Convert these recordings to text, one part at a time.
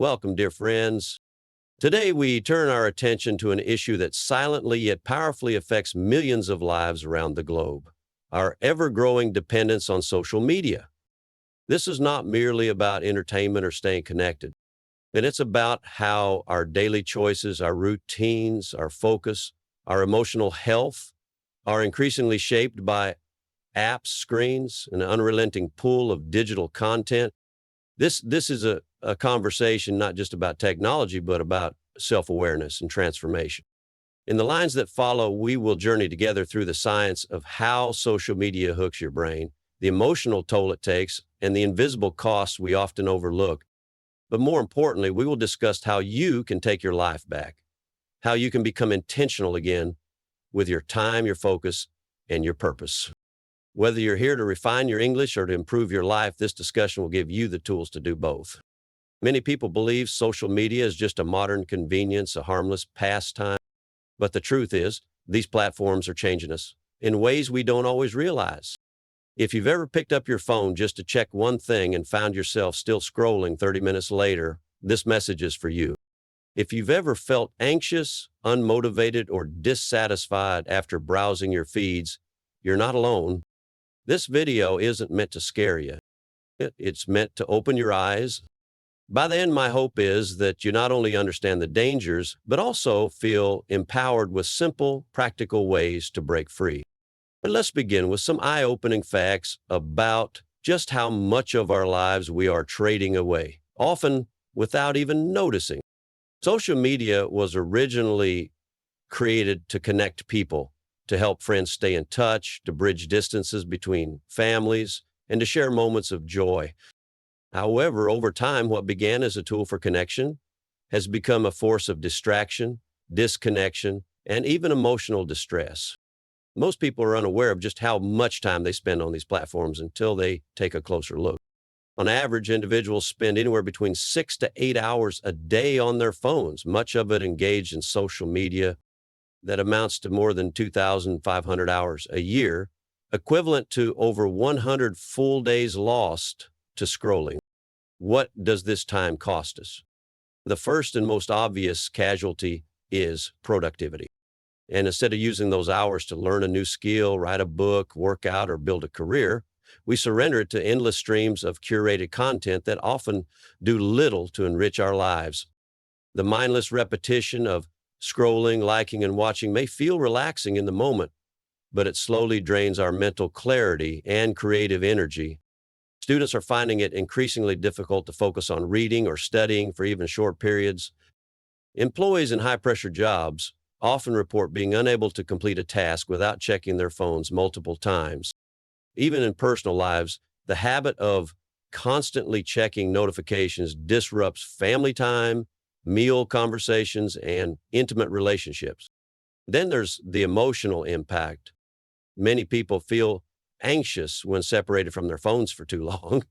Welcome, dear friends. Today, we turn our attention to an issue that silently yet powerfully affects millions of lives around the globe: our ever growing dependence on social media. This is not merely about entertainment or staying connected, and it's about how our daily choices, our routines, our focus, our emotional health are increasingly shaped by apps, screens, an unrelenting pool of digital content. This is a conversation not just about technology, but about self-awareness and transformation. In the lines that follow, we will journey together through the science of how social media hooks your brain, the emotional toll it takes, and the invisible costs we often overlook. But more importantly, we will discuss how you can take your life back, how you can become intentional again with your time, your focus, and your purpose. Whether you're here to refine your English or to improve your life, this discussion will give you the tools to do both. Many people believe social media is just a modern convenience, a harmless pastime. But the truth is, these platforms are changing us in ways we don't always realize. If you've ever picked up your phone just to check one thing and found yourself still scrolling 30 minutes later, this message is for you. If you've ever felt anxious, unmotivated, or dissatisfied after browsing your feeds, you're not alone. This video isn't meant to scare you. It's meant to open your eyes. By the end, my hope is that you not only understand the dangers, but also feel empowered with simple, practical ways to break free. But let's begin with some eye-opening facts about just how much of our lives we are trading away, often without even noticing. Social media was originally created to connect people, to help friends stay in touch, to bridge distances between families, and to share moments of joy. However, over time, what began as a tool for connection has become a force of distraction, disconnection, and even emotional distress. Most people are unaware of just how much time they spend on these platforms until they take a closer look. On average, individuals spend anywhere between 6 to 8 hours a day on their phones, much of it engaged in social media. That amounts to more than 2,500 hours a year, equivalent to over 100 full days lost to scrolling. What does this time cost us? The first and most obvious casualty is productivity. And instead of using those hours to learn a new skill, write a book, work out, or build a career, we surrender it to endless streams of curated content that often do little to enrich our lives. The mindless repetition of scrolling, liking, and watching may feel relaxing in the moment, but it slowly drains our mental clarity and creative energy. Students are finding it increasingly difficult to focus on reading or studying for even short periods. Employees in high-pressure jobs often report being unable to complete a task without checking their phones multiple times. Even in personal lives, the habit of constantly checking notifications disrupts family time, meal conversations, and intimate relationships. Then there's the emotional impact. Many people feel anxious when separated from their phones for too long.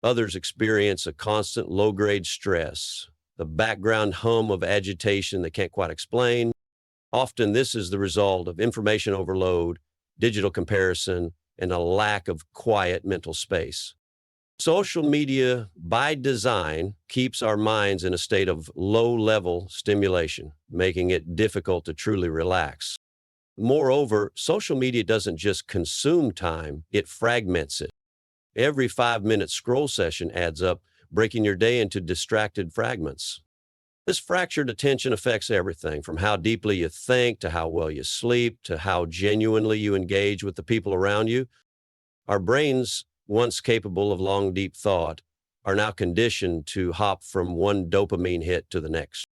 Others experience a constant low-grade stress, the background hum of agitation they can't quite explain. Often this is the result of information overload, digital comparison, and a lack of quiet mental space. Social media, by design, keeps our minds in a state of low-level stimulation, making it difficult to truly relax. Moreover, social media doesn't just consume time, it fragments it. Every 5-minute scroll session adds up, breaking your day into distracted fragments. This fractured attention affects everything from how deeply you think, to how well you sleep, to how genuinely you engage with the people around you. Our brains, once capable of long, deep thought, are now conditioned to hop from one dopamine hit to the next.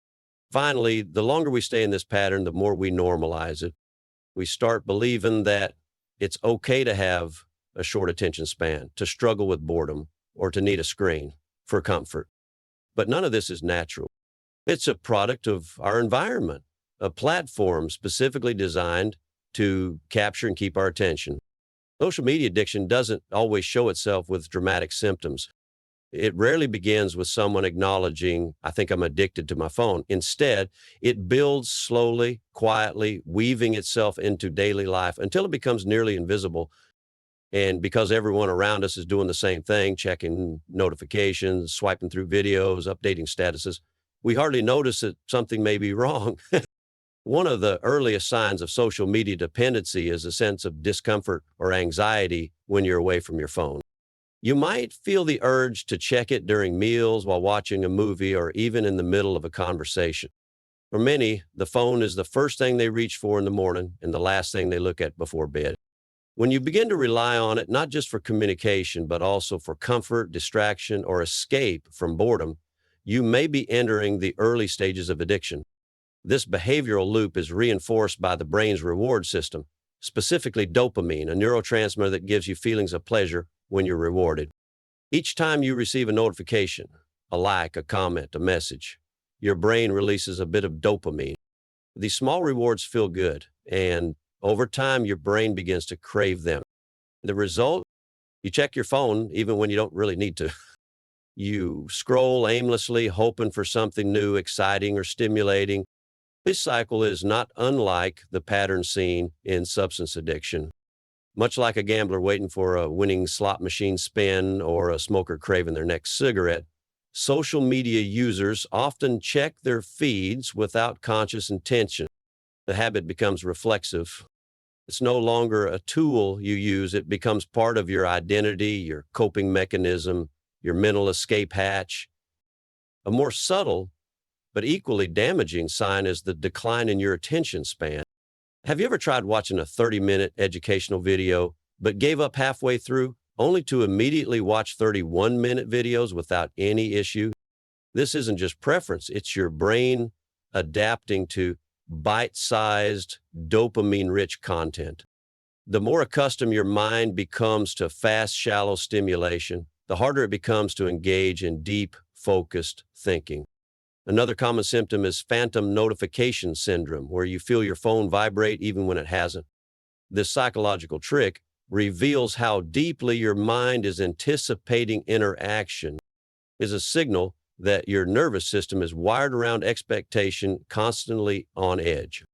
Finally, the longer we stay in this pattern, the more we normalize it. We start believing that it's okay to have a short attention span, to struggle with boredom, or to need a screen for comfort. But none of this is natural. It's a product of our environment, a platform specifically designed to capture and keep our attention. Social media addiction doesn't always show itself with dramatic symptoms. It rarely begins with someone acknowledging, "I think I'm addicted to my phone." Instead, it builds slowly, quietly, weaving itself into daily life until it becomes nearly invisible. And because everyone around us is doing the same thing, checking notifications, swiping through videos, updating statuses, we hardly notice that something may be wrong. One of the earliest signs of social media dependency is a sense of discomfort or anxiety when you're away from your phone. You might feel the urge to check it during meals, while watching a movie, or even in the middle of a conversation. For many, the phone is the first thing they reach for in the morning and the last thing they look at before bed. When you begin to rely on it, not just for communication, but also for comfort, distraction, or escape from boredom, you may be entering the early stages of addiction. This behavioral loop is reinforced by the brain's reward system, specifically dopamine, a neurotransmitter that gives you feelings of pleasure when you're rewarded. Each time you receive a notification, a like, a comment, a message, your brain releases a bit of dopamine. These small rewards feel good, and over time, your brain begins to crave them. The result? You check your phone even when you don't really need to. You scroll aimlessly, hoping for something new, exciting, or stimulating. This cycle is not unlike the pattern seen in substance addiction. Much like a gambler waiting for a winning slot machine spin or a smoker craving their next cigarette, social media users often check their feeds without conscious intention. The habit becomes reflexive. It's no longer a tool you use. It becomes part of your identity, your coping mechanism, your mental escape hatch. A more subtle but equally damaging sign is the decline in your attention span. Have you ever tried watching a 30-minute educational video, but gave up halfway through, only to immediately watch 31-minute videos without any issue? This isn't just preference, it's your brain adapting to bite-sized, dopamine-rich content. The more accustomed your mind becomes to fast, shallow stimulation, the harder it becomes to engage in deep, focused thinking. Another common symptom is phantom notification syndrome, where you feel your phone vibrate even when it hasn't. This psychological trick reveals how deeply your mind is anticipating interaction. It is a signal that your nervous system is wired around expectation, constantly on edge.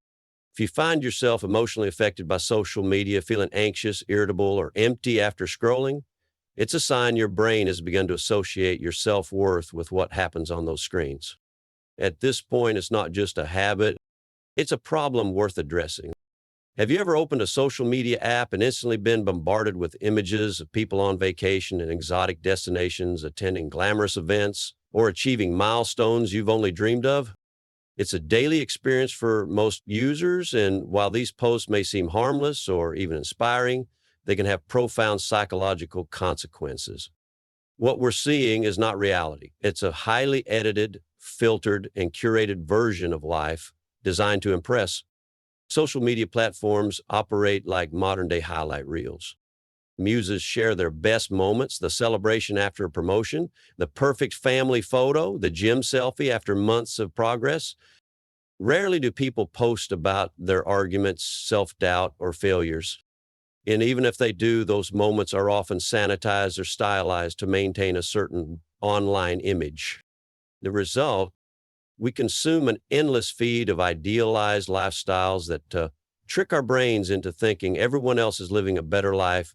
If you find yourself emotionally affected by social media, feeling anxious, irritable, or empty after scrolling, it's a sign your brain has begun to associate your self-worth with what happens on those screens. At this point, it's not just a habit, it's a problem worth addressing. Have you ever opened a social media app and instantly been bombarded with images of people on vacation in exotic destinations, attending glamorous events, or achieving milestones you've only dreamed of? It's a daily experience for most users, and while these posts may seem harmless or even inspiring, they can have profound psychological consequences. What we're seeing is not reality. It's a highly edited, filtered, and curated version of life designed to impress. Social media platforms operate like modern-day highlight reels. Muses share their best moments, the celebration after a promotion, the perfect family photo, the gym selfie after months of progress. Rarely do people post about their arguments, self-doubt, or failures. And even if they do, those moments are often sanitized or stylized to maintain a certain online image. The result, we consume an endless feed of idealized lifestyles that trick our brains into thinking everyone else is living a better life.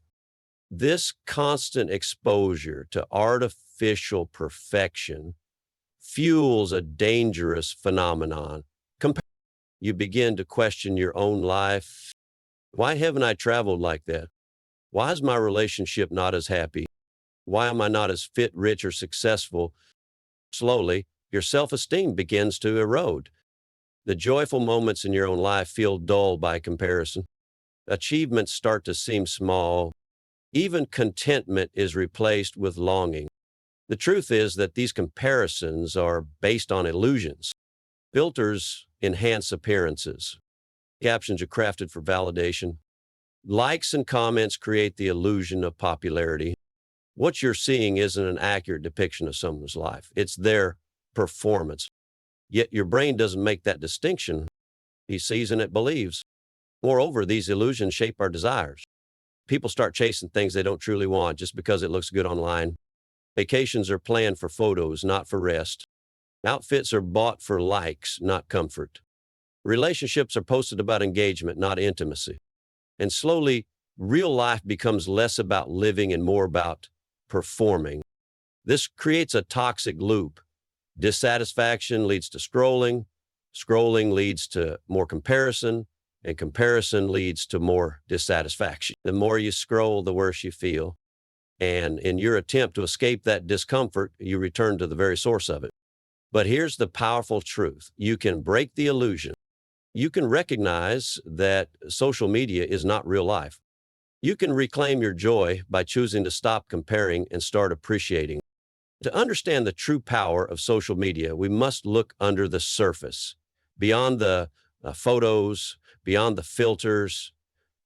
This constant exposure to artificial perfection fuels a dangerous phenomenon. You begin to question your own life. Why haven't I traveled like that? Why is my relationship not as happy? Why am I not as fit, rich, or successful? Slowly, your self-esteem begins to erode. The joyful moments in your own life feel dull by comparison. Achievements start to seem small. Even contentment is replaced with longing. The truth is that these comparisons are based on illusions. Filters enhance appearances. Captions are crafted for validation. Likes and comments create the illusion of popularity. What you're seeing isn't an accurate depiction of someone's life. It's their performance. Yet your brain doesn't make that distinction. He sees and it believes. Moreover, these illusions shape our desires. People start chasing things they don't truly want just because it looks good online. Vacations are planned for photos, not for rest. Outfits are bought for likes, not comfort. Relationships are posted about engagement, not intimacy. And slowly, Real life becomes less about living and more about performing. This creates a toxic loop. Dissatisfaction leads to scrolling. Scrolling leads to more comparison, and comparison leads to more dissatisfaction. The more you scroll, the worse you feel. And in your attempt to escape that discomfort, you return to the very source of it. But here's the powerful truth. You can break the illusion. You can recognize that social media is not real life. You can reclaim your joy by choosing to stop comparing and start appreciating. To understand the true power of social media, we must look under the surface, beyond the photos, beyond the filters,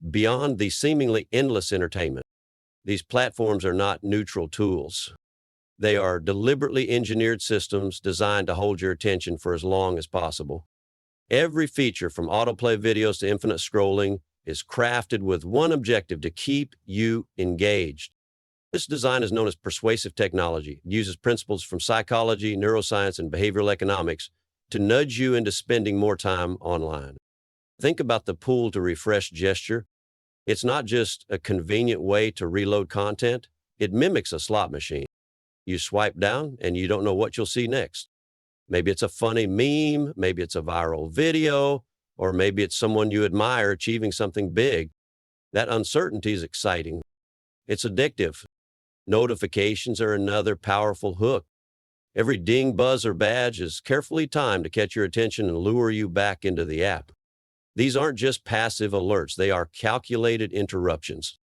beyond the seemingly endless entertainment. These platforms are not neutral tools. They are deliberately engineered systems designed to hold your attention for as long as possible. Every feature, from autoplay videos to infinite scrolling, is crafted with one objective: to keep you engaged. This design is known as persuasive technology. It uses principles from psychology, neuroscience, and behavioral economics to nudge you into spending more time online. Think about the pull to refresh gesture. It's not just a convenient way to reload content. It mimics a slot machine. You swipe down and you don't know what you'll see next. Maybe it's a funny meme, maybe it's a viral video, or maybe it's someone you admire achieving something big. That uncertainty is exciting. It's addictive. Notifications are another powerful hook. Every ding, buzz, or badge is carefully timed to catch your attention and lure you back into the app. These aren't just passive alerts, they are calculated interruptions.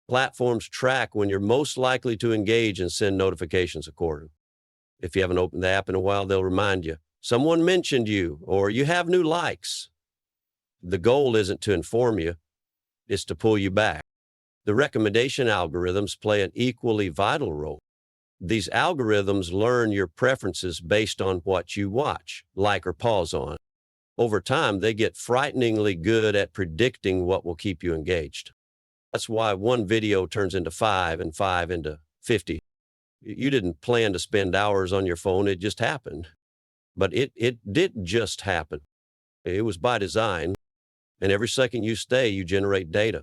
Platforms track when you're most likely to engage and send notifications accordingly. If you haven't opened the app in a while, they'll remind you, someone mentioned you, or you have new likes. The goal isn't to inform you, it's to pull you back. The recommendation algorithms play an equally vital role. These algorithms learn your preferences based on what you watch, like, or pause on. Over time, they get frighteningly good at predicting what will keep you engaged. That's why one video turns into 5 and 5 into 50. You didn't plan to spend hours on your phone, it just happened. But it didn't just happen. It was by design. And every second you stay, you generate data.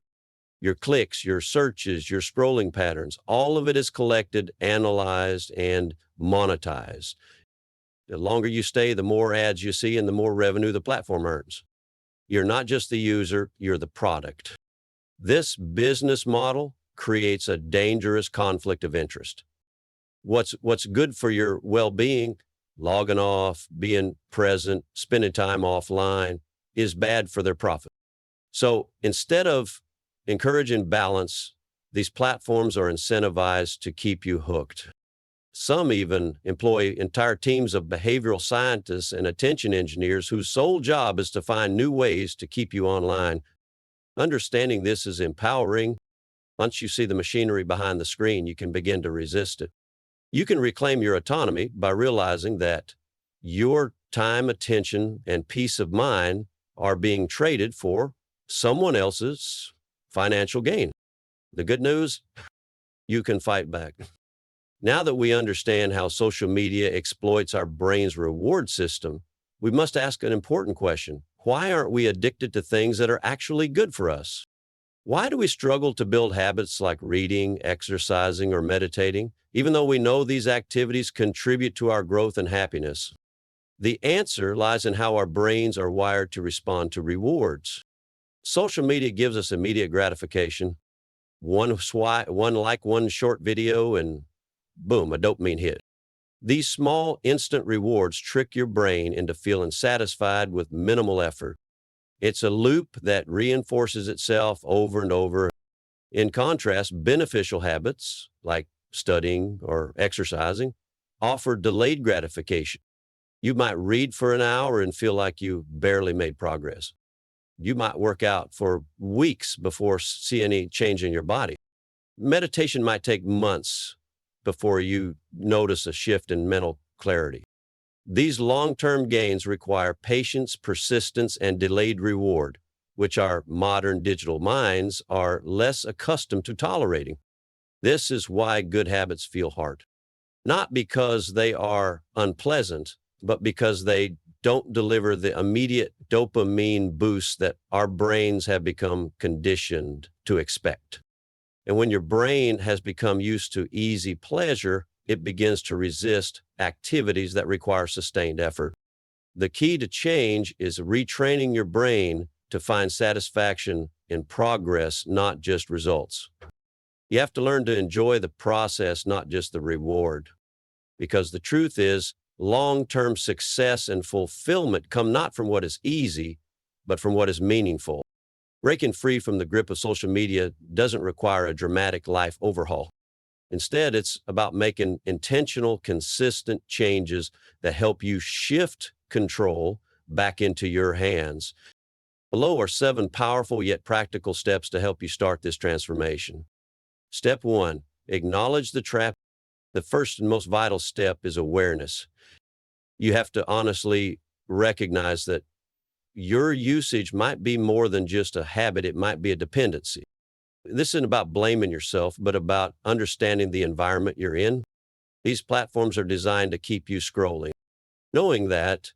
Your clicks, your searches, your scrolling patterns, all of it is collected, analyzed, and monetized. The longer you stay, the more ads you see and the more revenue the platform earns. You're not just the user, you're the product. This business model creates a dangerous conflict of interest. What's good for your well-being, logging off, being present, spending time offline, is bad for their profit. So instead of encouraging balance, these platforms are incentivized to keep you hooked. Some even employ entire teams of behavioral scientists and attention engineers whose sole job is to find new ways to keep you online. Understanding this is empowering. Once you see the machinery behind the screen, you can begin to resist it. You can reclaim your autonomy by realizing that your time, attention, and peace of mind are being traded for someone else's financial gain. The good news, you can fight back. Now that we understand how social media exploits our brain's reward system, we must ask an important question. Why aren't we addicted to things that are actually good for us? Why do we struggle to build habits like reading, exercising, or meditating, even though we know these activities contribute to our growth and happiness? The answer lies in how our brains are wired to respond to rewards. Social media gives us immediate gratification. One like, one short video, and boom, a dopamine hit. These small, instant rewards trick your brain into feeling satisfied with minimal effort. It's a loop that reinforces itself over and over. In contrast, beneficial habits, like studying or exercising, offer delayed gratification. You might read for an hour and feel like you barely made progress. You might work out for weeks before see any change in your body. Meditation might take months before you notice a shift in mental clarity. These long-term gains require patience, persistence, and delayed reward, which our modern digital minds are less accustomed to tolerating. This is why good habits feel hard. Not because they are unpleasant, but because they don't deliver the immediate dopamine boost that our brains have become conditioned to expect. And when your brain has become used to easy pleasure, it begins to resist activities that require sustained effort. The key to change is retraining your brain to find satisfaction in progress, not just results. You have to learn to enjoy the process, not just the reward. Because the truth is, long-term success and fulfillment come not from what is easy, but from what is meaningful. Breaking free from the grip of social media doesn't require a dramatic life overhaul. Instead, it's about making intentional, consistent changes that help you shift control back into your hands. Below are 7 powerful yet practical steps to help you start this transformation. Step 1, acknowledge the trap. The first and most vital step is awareness. You have to honestly recognize that your usage might be more than just a habit, it might be a dependency. This isn't about blaming yourself, but about understanding the environment you're in. These platforms are designed to keep you scrolling. Knowing that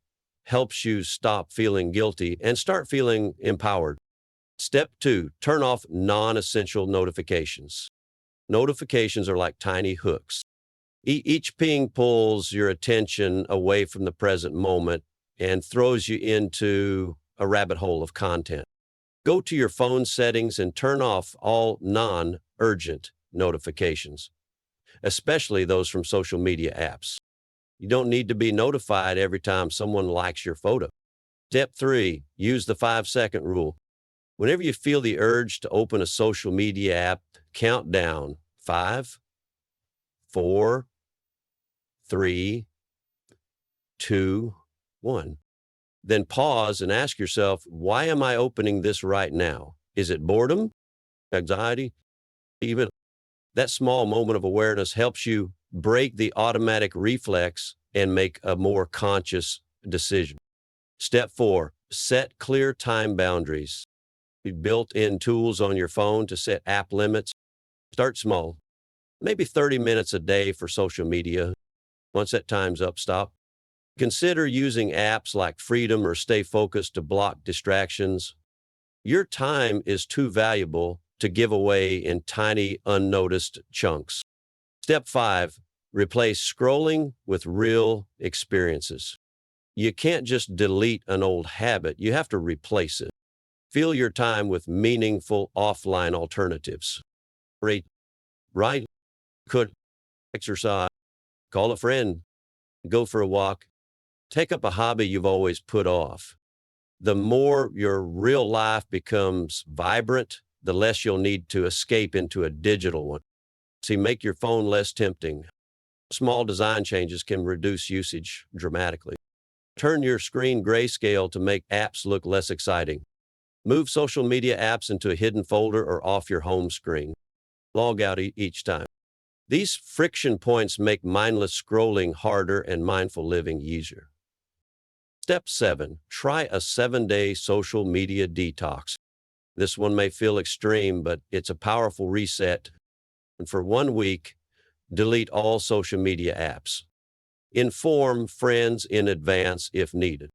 helps you stop feeling guilty and start feeling empowered. Step 2, turn off non-essential notifications. Notifications are like tiny hooks. Each ping pulls your attention away from the present moment and throws you into a rabbit hole of content. Go to your phone settings and turn off all non-urgent notifications, especially those from social media apps. You don't need to be notified every time someone likes your photo. Step 3, use the 5-second rule. Whenever you feel the urge to open a social media app, count down 5, 4, 3, 2, 1. Then pause and ask yourself, why am I opening this right now? Is it boredom, anxiety? Even that small moment of awareness helps you break the automatic reflex and make a more conscious decision. Step 4, set clear time boundaries. Built-in tools on your phone to set app limits. Start small, maybe 30 minutes a day for social media. Once that time's up, stop. Consider using apps like Freedom or Stay Focused to block distractions. Your time is too valuable to give away in tiny, unnoticed chunks. Step 5, replace scrolling with real experiences. You can't just delete an old habit, you have to replace it. Fill your time with meaningful offline alternatives. Write, cook, exercise, call a friend, go for a walk. Take up a hobby you've always put off. The more your real life becomes vibrant, the less you'll need to escape into a digital one. See, make your phone less tempting. Small design changes can reduce usage dramatically. Turn your screen grayscale to make apps look less exciting. Move social media apps into a hidden folder or off your home screen. Log out each time. These friction points make mindless scrolling harder and mindful living easier. Step 7, try a 7-day social media detox. This one may feel extreme, but it's a powerful reset. And for 1 week, delete all social media apps. Inform friends in advance if needed.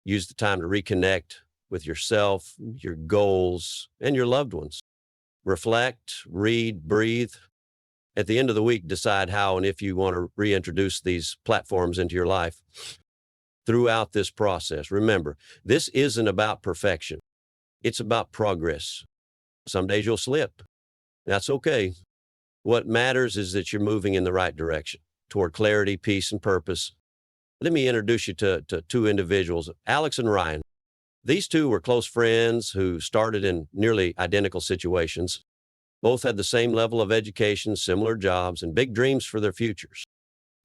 Use the time to reconnect with yourself, your goals, and your loved ones. Reflect, read, breathe. At the end of the week, decide how and if you want to reintroduce these platforms into your life. Throughout this process, remember, this isn't about perfection. It's about progress. Some days you'll slip. That's okay. What matters is that you're moving in the right direction toward clarity, peace, and purpose. Let me introduce you to 2 individuals, Alex and Ryan. These 2 were close friends who started in nearly identical situations. Both had the same level of education, similar jobs, and big dreams for their futures.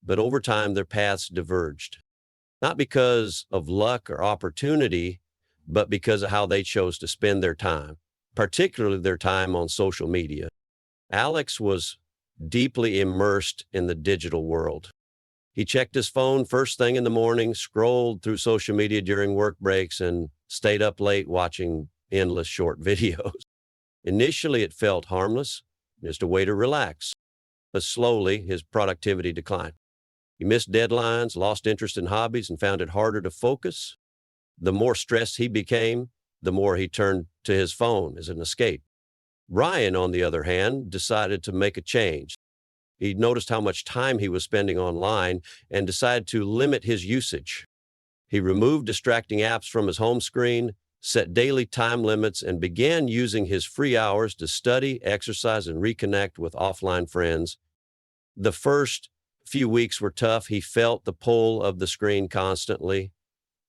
But over time, their paths diverged. Not because of luck or opportunity, but because of how they chose to spend their time, particularly their time on social media. Alex was deeply immersed in the digital world. He checked his phone first thing in the morning, scrolled through social media during work breaks, and stayed up late watching endless short videos. Initially, it felt harmless, just a way to relax. But slowly, his productivity declined. He missed deadlines, lost interest in hobbies, and found it harder to focus. The more stressed he became, the more he turned to his phone as an escape. Ryan, on the other hand, decided to make a change. He noticed how much time he was spending online and decided to limit his usage. He removed distracting apps from his home screen, set daily time limits, and began using his free hours to study, exercise, and reconnect with offline friends. The first few weeks were tough. He felt the pull of the screen constantly,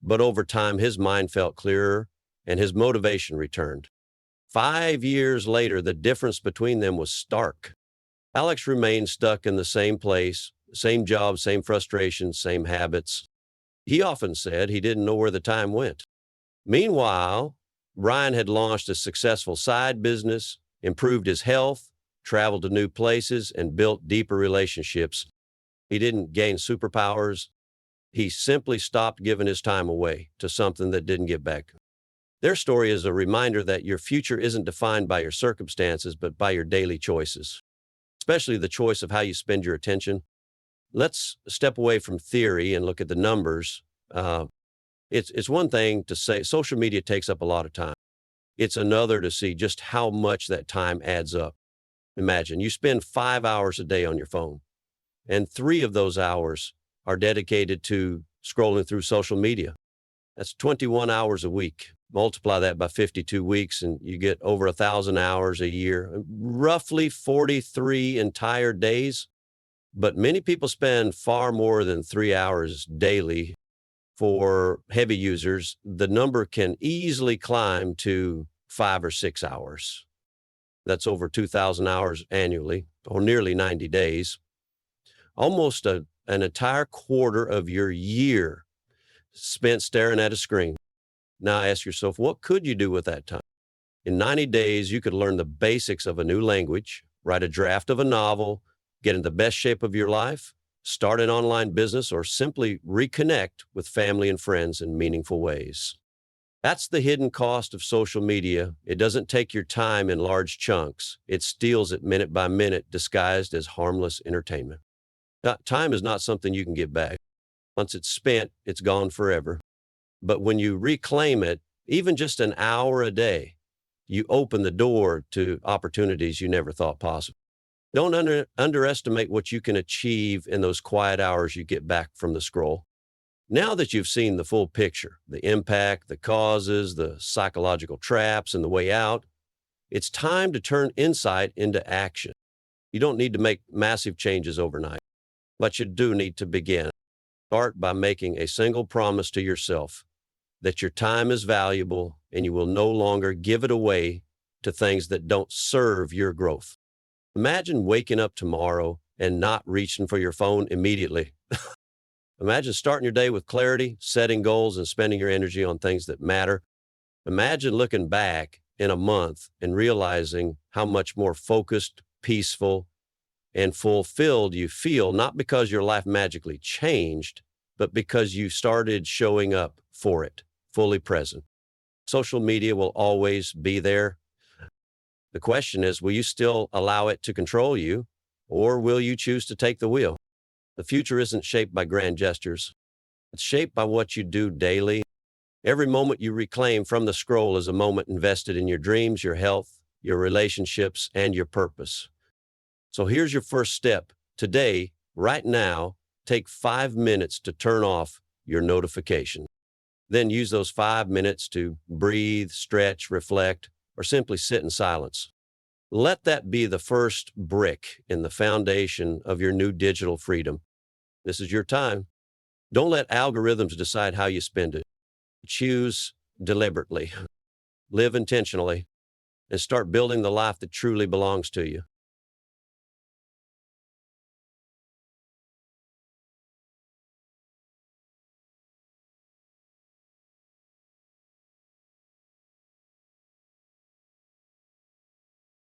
but over time, his mind felt clearer and his motivation returned. 5 years later, the difference between them was stark. Alex remained stuck in the same place, same job, same frustrations, same habits. He often said he didn't know where the time went. Meanwhile, Ryan had launched a successful side business, improved his health, traveled to new places, and built deeper relationships. He didn't gain superpowers. He simply stopped giving his time away to something that didn't give back. Their story is a reminder that your future isn't defined by your circumstances, but by your daily choices, especially the choice of how you spend your attention. Let's step away from theory and look at the numbers. It's one thing to say social media takes up a lot of time. It's another to see just how much that time adds up. Imagine you spend 5 hours a day on your phone, and 3 of those hours are dedicated to scrolling through social media. That's 21 hours a week. Multiply that by 52 weeks, and you get over 1,000 hours a year, roughly 43 entire days. But many people spend far more than 3 hours daily. For heavy users, the number can easily climb to 5 or 6 hours. That's over 2,000 hours annually, or nearly 90 days. Almost an entire quarter of your year spent staring at a screen. Now ask yourself, what could you do with that time? In 90 days, you could learn the basics of a new language, write a draft of a novel, get in the best shape of your life, start an online business, or simply reconnect with family and friends in meaningful ways. That's the hidden cost of social media. It doesn't take your time in large chunks. It steals it minute by minute, disguised as harmless entertainment. Now, time is not something you can get back. Once it's spent, it's gone forever. But when you reclaim it, even just an hour a day, you open the door to opportunities you never thought possible. Don't underestimate what you can achieve in those quiet hours you get back from the scroll. Now that you've seen the full picture, the impact, the causes, the psychological traps, and the way out, it's time to turn insight into action. You don't need to make massive changes overnight, but you do need to begin. Start by making a single promise to yourself that your time is valuable and you will no longer give it away to things that don't serve your growth. Imagine waking up tomorrow and not reaching for your phone immediately. Imagine starting your day with clarity, setting goals, and spending your energy on things that matter. Imagine looking back in a month and realizing how much more focused, peaceful, and fulfilled you feel, not because your life magically changed, but because you started showing up for it, fully present. Social media will always be there. The question is, will you still allow it to control you, or will you choose to take the wheel? The future isn't shaped by grand gestures. It's shaped by what you do daily. Every moment you reclaim from the scroll is a moment invested in your dreams, your health, your relationships, and your purpose. So here's your first step. Today, right now, take 5 minutes to turn off your notification. Then use those 5 minutes to breathe, stretch, reflect, or simply sit in silence. Let that be the first brick in the foundation of your new digital freedom. This is your time. Don't let algorithms decide how you spend it. Choose deliberately, live intentionally, and start building the life that truly belongs to you.